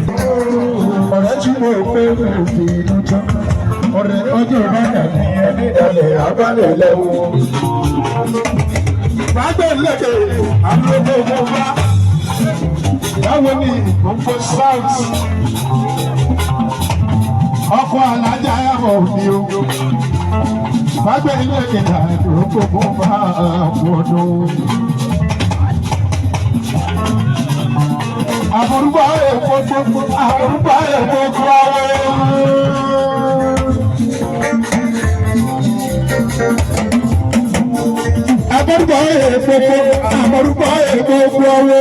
ọ̀rẹ́ tí mo pé mi ò fi inú tán ọ̀rẹ́ ọjọ́ ìbára ní ẹni ìdálẹ̀ abálẹ̀ lẹ́wọ̀. Gbàgbé lẹ́kẹ̀ àlọ́gbé mo bá báwo ni gbogbo south ọkọ̀ alájà ẹ̀rọ mi o. Gbàgbé lẹ́kẹ̀ àlọ́gbé mo bá wọ̀dọ̀. Àforúbá èkó gbogbo àforúbá èkó gbogbo. Àforúbá èkó gbogbo.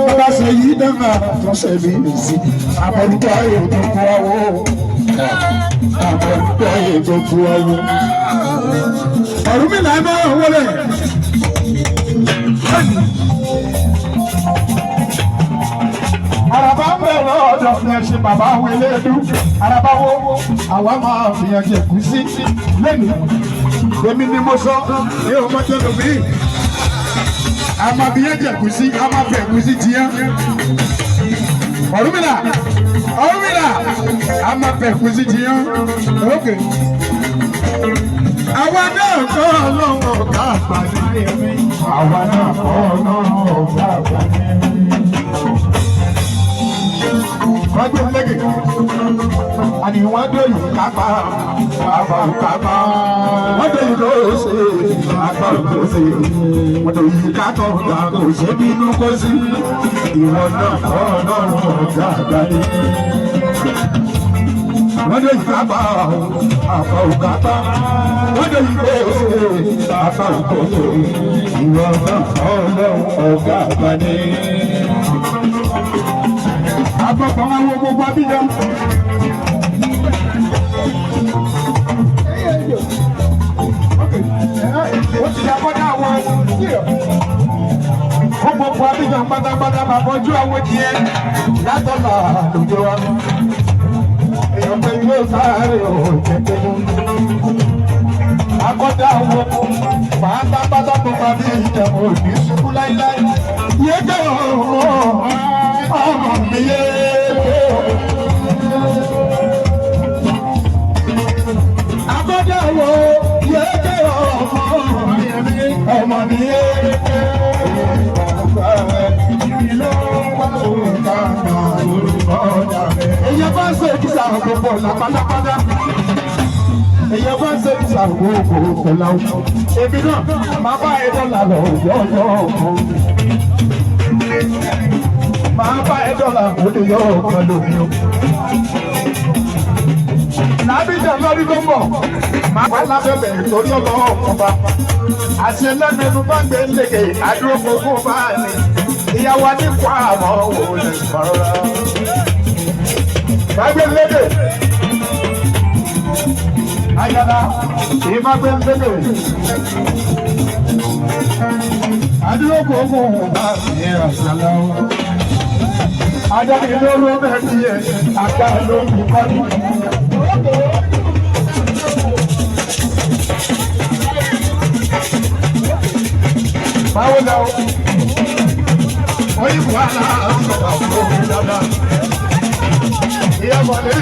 Bàbá ṣe yí dáná tó ṣe mí sí. Àforúbá èkó gbogbo. Àforúbá èkó gbogbo. Ọ̀rúnmìlà máa wọlé. Araba ń bẹ̀rẹ̀ ọ̀dọ̀ ní ẹ̀ṣin bàbá wẹlé ẹdú. Araba wo àwa máa fìyàn jẹ kú sí lẹ́nu. Èmi ni mo sọ ní ọmọdé lómi. A máa fìyàn jẹ kú sí, a máa fẹ̀ kú sí tiẹ́. Ọ̀rúnmìlà, a máa fẹ̀ kú sí tiẹ́. Okay. Àwa náà kọ́ ọlọ́run ọ̀gá àgbà ní ẹ̀mí. Àwa náà kọ́ ọlọ́run ọ̀gá àgbà ní ẹ̀mí. Wájú lẹ́gẹ̀, àní wọ́n dé yìí kápá, àbá kápá. Wọ́n dé yìí lóṣè, àbá lóṣè. Wọ́n dé yìí kátó, àgò ṣe bínú kó sí. Ìwọ náà kọ́ ọlọ́run ọ̀gá àgbáyé. Wọ́n dé yìí kápá, àbá kápá. Wọ́n dé yìí lóṣè, àbá lóṣè. Ìwọ náà kọ́ ọlọ́run ọ̀gá àgbáyé. Àpapọ̀ àwọn gbogbo abíyá. Ó ti dàgbọ́dá àwọn gbogbo abíyá pátápátá máa bọ́jú àwọn tiẹ̀ látọ̀lá lójú wa. Èèyàn pé ilé sáré ò jẹ́jẹ́ mú. Akọ́dá àwọn pátápátá tó máa bí ìjẹun òní ṣubú láíláí. Yé jẹ́ ọmọ mi yé. Akọ́dá wo yé jẹ́ ọmọ mi yé. Èyí bá ń ṣe ìkísà gbogbo lápátápátá. Èyí bá ń ṣe ìkísà gbogbo pẹ̀láwó. Èmi náà máa bá ẹ̀dọ́ lálọ́ yọ̀ọ̀yọ̀ ọ̀kan. Máa bá $1 òde yọ ọ̀kan lómi o. Lábíjà lórí ló mọ̀, máa wá lábẹ́bẹ̀ lórí ọlọ́wọ́ ọ̀kọ̀ọ̀bá. Àti ẹlẹ́nu ẹnu bá gbé léke àdúró gbogbo bá ní. Ìyàwó ní kó àmọ́ wò lè fọ́ra. Gbàgbé lédè. Ayọ̀dá, kì í má gbé lédè. Àdúró gbogbo bá ní àṣàlọ́. Adáni lóró mẹ́rin yẹn, àgbà lórí kọ́ni. Báwo la o? Oyinbo ala sọ̀rọ̀ àwọn òbí dáadáa. Ìyá Mọ̀lẹ́,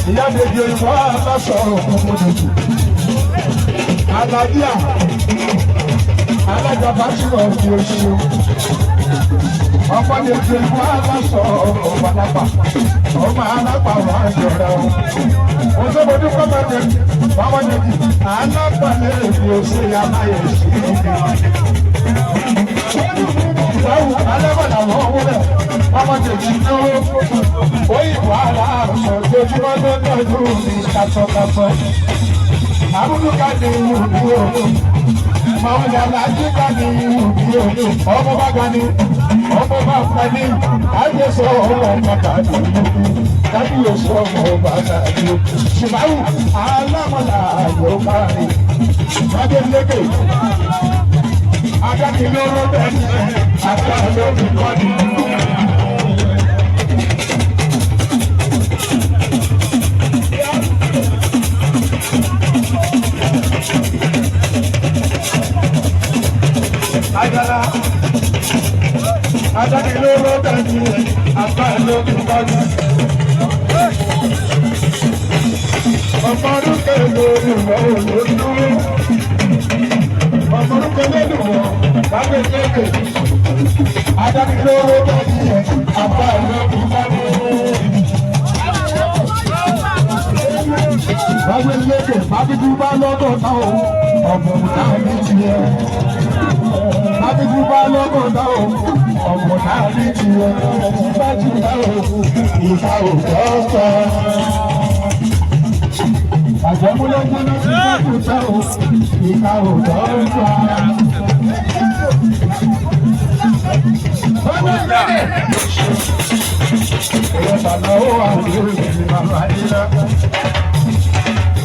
ìyá Bèbí Oyinbo ala sọ̀rọ̀ fún Mọ̀lẹ́jù. Àlàbíà, alága Bátìmọ̀ fi oṣù. Ọ̀pọ̀ lè fi Oyinbo ala sọ̀rọ̀ ọ̀pọ̀lápà. Ọmọ alápá wà á jọra o. Òṣèlú kọ́mọ̀dé, kọ́mọ̀dé, alápá lè fi oṣù aláyẹ̀ sí i. Báwo alábàdà wọ́n wúlẹ̀, ọmọdé ti ní Oyinbo aláàrùn ojoojúmọ́ tó tọ́jú mi kàtọ́kàtọ́. Àbúrò ká ní ìlú bí òun. Màmúdà lájú ká ní ìlú bí òun. Ọmọ bá ga ní, ọmọ bá pa ní. Àjẹsọ ọmọ bàtà ní ìlú. Dábì oṣù ọmọ bàtà ní ìlú. Ṣùgbọ́n alámọ̀lá yóò bá rí. Wájú lékè. Adájọ́ bẹ́ẹ̀ ni àgbà ló fi kọ́ ni. Ajala adájọ́ bẹ́ẹ̀ ni àgbà ló fi kọ́ ni. Ọmọdún kẹlẹ́ olùwọ́ olódúró. Ọmọdún kẹlẹ́ olùwọ́ lábẹ́ kéèké. Adájọ́ bẹ́ẹ̀ ni àgbà ló fi kọ́ ni. Lábẹ́ kéèké bábídú bá lọ́dọ̀ náà o, ọ̀gbọ̀n náà ní tiẹ̀. Bábídú bá lọ́dọ̀ náà o, ọ̀gbọ̀n náà ní tiẹ̀. Bájú náà o, ìta ò gbọ́ àjẹmúlẹ́gbẹ́ ló ti bá kú tẹ́ o, ìka ò dọ́gba. Ìyẹn bàbá ó wà lórí ìlú bàbá yíyá.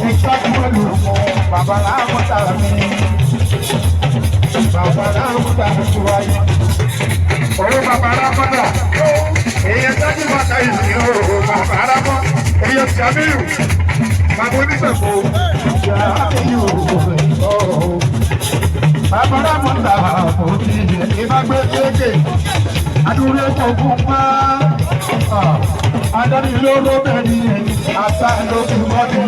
Ìka pẹ̀lú bàbá láàmúta mi. Bàbá láàmúta mi ti wáyé. Orí bàbá láàmúta. Èyí tẹ́jú bàtà ìsìn o, bàbá láàmú. Èyí ti àbíyù. Bàbá oníṣègùn ìjà àbíyù ọ̀rọ̀. Bàbá láàmúta kò tí ì yẹ kí bá gbé kéèké. Adúlé kò kún pa. Adarí lóró bẹ́ẹ̀ ni àṣà ló fi wọ́dé.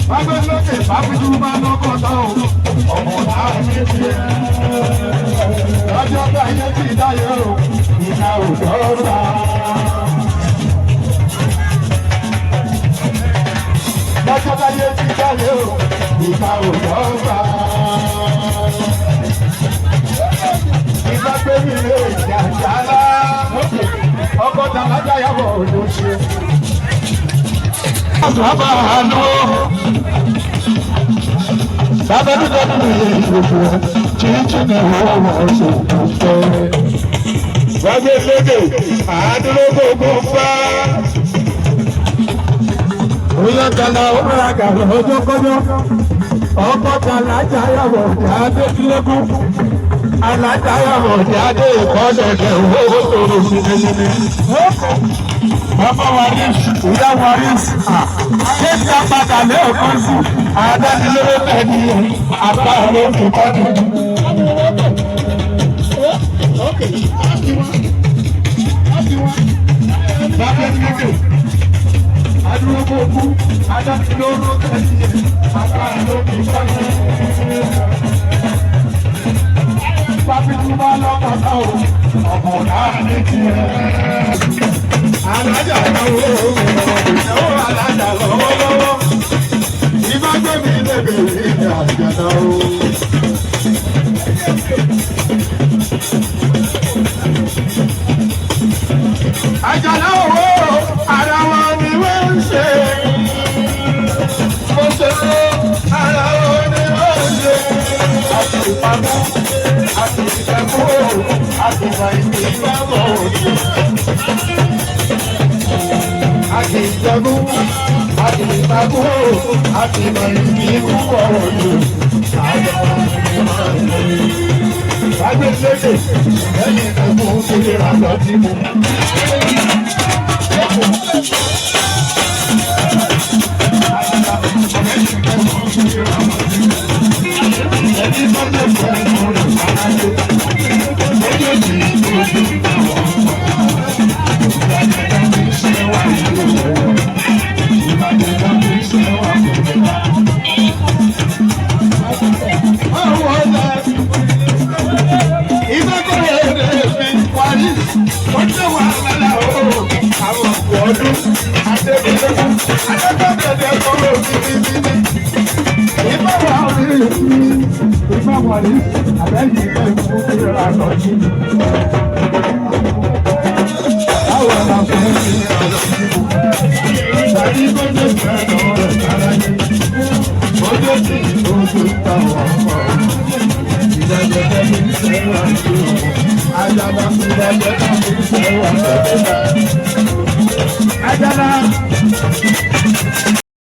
Bàbá lókè bábíjú bá lọ́kọ̀ tán o, ọmọ náà ní tiẹ̀. Lọ́jọ́ bá yẹ kí dáyé o, ìta ò dọ́gba. Lọ́jọ́ bá yẹ kí dáyé o, ìta ò dọ́gba. Ìgbà pé mi lè jàjàlá, ọkọ̀ tàbátà yàgò ló ṣe. Bàbá àánú. Bàbá dúdú ní ìgbòho, jíjí ní ọwọ́ ọ̀ṣun ọ̀fẹ́. Wájú lédè, àádúró gbogbo fá. Oyè kàlà ọ̀rọ̀ àgàlọ̀ ọjọ́ kọjọ́. Ọkọ̀ kàlà jáyàwó jáde kílégún. Alájáyàwó jáde ìkọ́sẹ̀kẹ̀ owó tòrò sílẹ̀. Bàbá Waris, ìyá Waris, kéèkì apàdà lé ọ̀kan sí, àádánilóró tẹ̀lé àbá ló fi kọ́ni. Bàbá kéèkì, adúlọ́ gbogbo, àádánilóró tẹ̀lé àbá ló fi kọ́ni. Bàbá tí wọ́n lọ́kọ̀ náà o, ọ̀pọ̀ náà ní tiẹ̀. Alájà lọ́wọ́ ìnáwó alájà lọ́wọ́lọ́wọ́. Ìbá gbé mi lébi ìyá àjàdá o. Àjàdá owó ara wọn ni wọ́n ń ṣe. Mo ṣe ara wọn ni wọ́n ń ṣe. Àti ìpamọ́, àti ìṣẹ́kọ̀ọ́, àti ìgbà ìgbàgbọ́ òjò. Àti ìjọgún, àti ìgbàgbọ́, àti ìgbà ìgbàgbọ́ òjò. Wájú lédè, ẹni ìgbàgbọ́ òkèlè rà lọ sí mu. Ajala